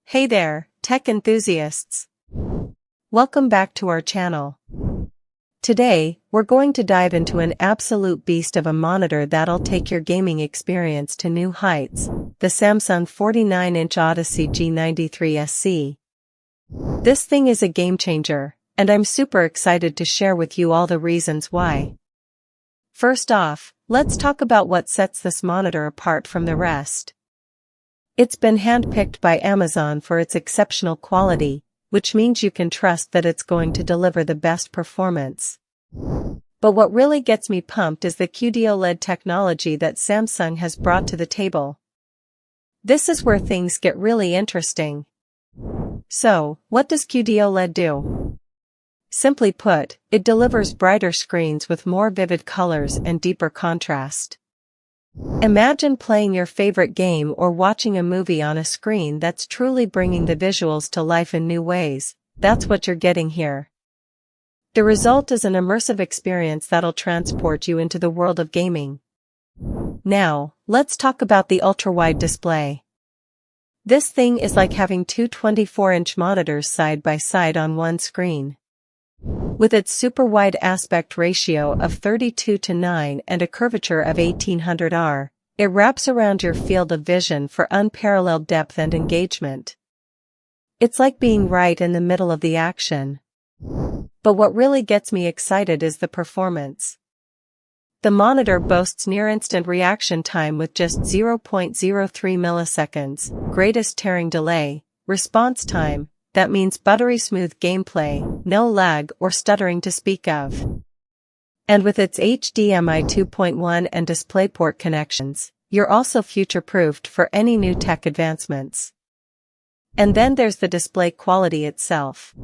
Hey there, tech enthusiasts! Welcome back to our channel. Today, we're going to dive into an absolute beast of a monitor that'll take your gaming experience to new heights, the Samsung 49-inch Odyssey G93 SC. This thing is a game changer, and I'm super excited to share with you all the reasons why. First off, let's talk about what sets this monitor apart from the rest. It's been handpicked by Amazon for its exceptional quality, which means you can trust that it's going to deliver the best performance. But what really gets me pumped is the QD-OLED technology that Samsung has brought to the table. This is where things get really interesting. So, what does QD-OLED do? Simply put, it delivers brighter screens with more vivid colors and deeper contrast. Imagine playing your favorite game or watching a movie on a screen that's truly bringing the visuals to life in new ways. That's what you're getting here. The result is an immersive experience that'll transport you into the world of gaming. Now, let's talk about the ultrawide display. This thing is like having two 24-inch monitors side by side on one screen. With its super wide aspect ratio of 32:9 and a curvature of 1800R, it wraps around your field of vision for unparalleled depth and engagement. It's like being right in the middle of the action. But what really gets me excited is the performance. The monitor boasts near-instant reaction time with just 0.03 milliseconds, greatest tearing delay, response time. That means buttery-smooth gameplay, no lag or stuttering to speak of. And with its HDMI 2.1 and DisplayPort connections, you're also future-proofed for any new tech advancements. And then there's the display quality itself.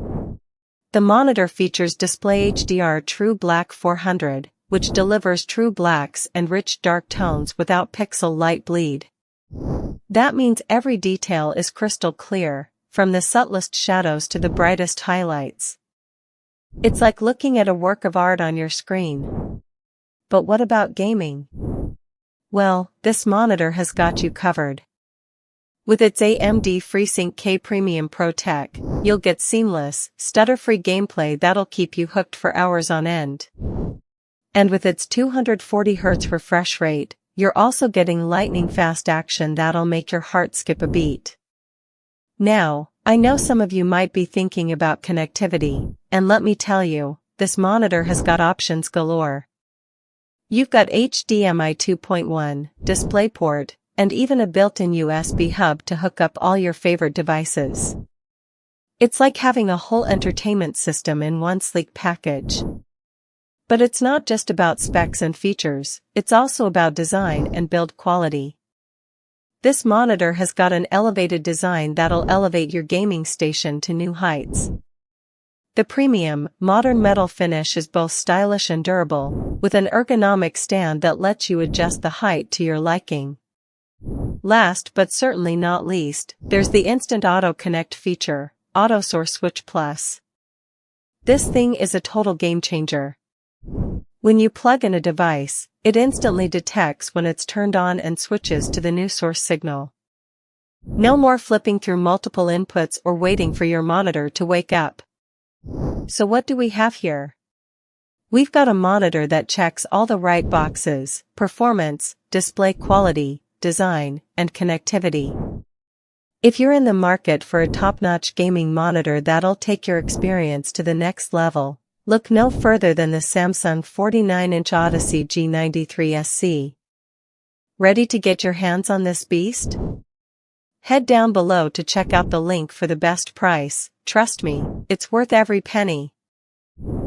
The monitor features Display HDR True Black 400, which delivers true blacks and rich dark tones without pixel light bleed. That means every detail is crystal clear, from the subtlest shadows to the brightest highlights. It's like looking at a work of art on your screen. But what about gaming? Well, this monitor has got you covered. With its AMD FreeSync Premium Pro tech, you'll get seamless, stutter-free gameplay that'll keep you hooked for hours on end. And with its 240Hz refresh rate, you're also getting lightning-fast action that'll make your heart skip a beat. Now, I know some of you might be thinking about connectivity, and let me tell you, this monitor has got options galore. You've got HDMI 2.1, DisplayPort, and even a built-in USB hub to hook up all your favorite devices. It's like having a whole entertainment system in one sleek package. But it's not just about specs and features, it's also about design and build quality. This monitor has got an elevated design that'll elevate your gaming station to new heights. The premium, modern metal finish is both stylish and durable, with an ergonomic stand that lets you adjust the height to your liking. Last but certainly not least, there's the Instant Auto Connect feature, Auto Source Switch Plus. This thing is a total game changer. When you plug in a device, it instantly detects when it's turned on and switches to the new source signal. No more flipping through multiple inputs or waiting for your monitor to wake up. So what do we have here? We've got a monitor that checks all the right boxes: performance, display quality, design, and connectivity. If you're in the market for a top-notch gaming monitor that'll take your experience to the next level, look no further than the Samsung 49-inch Odyssey G93 SC. Ready to get your hands on this beast? Head down below to check out the link for the best price. Trust me, it's worth every penny.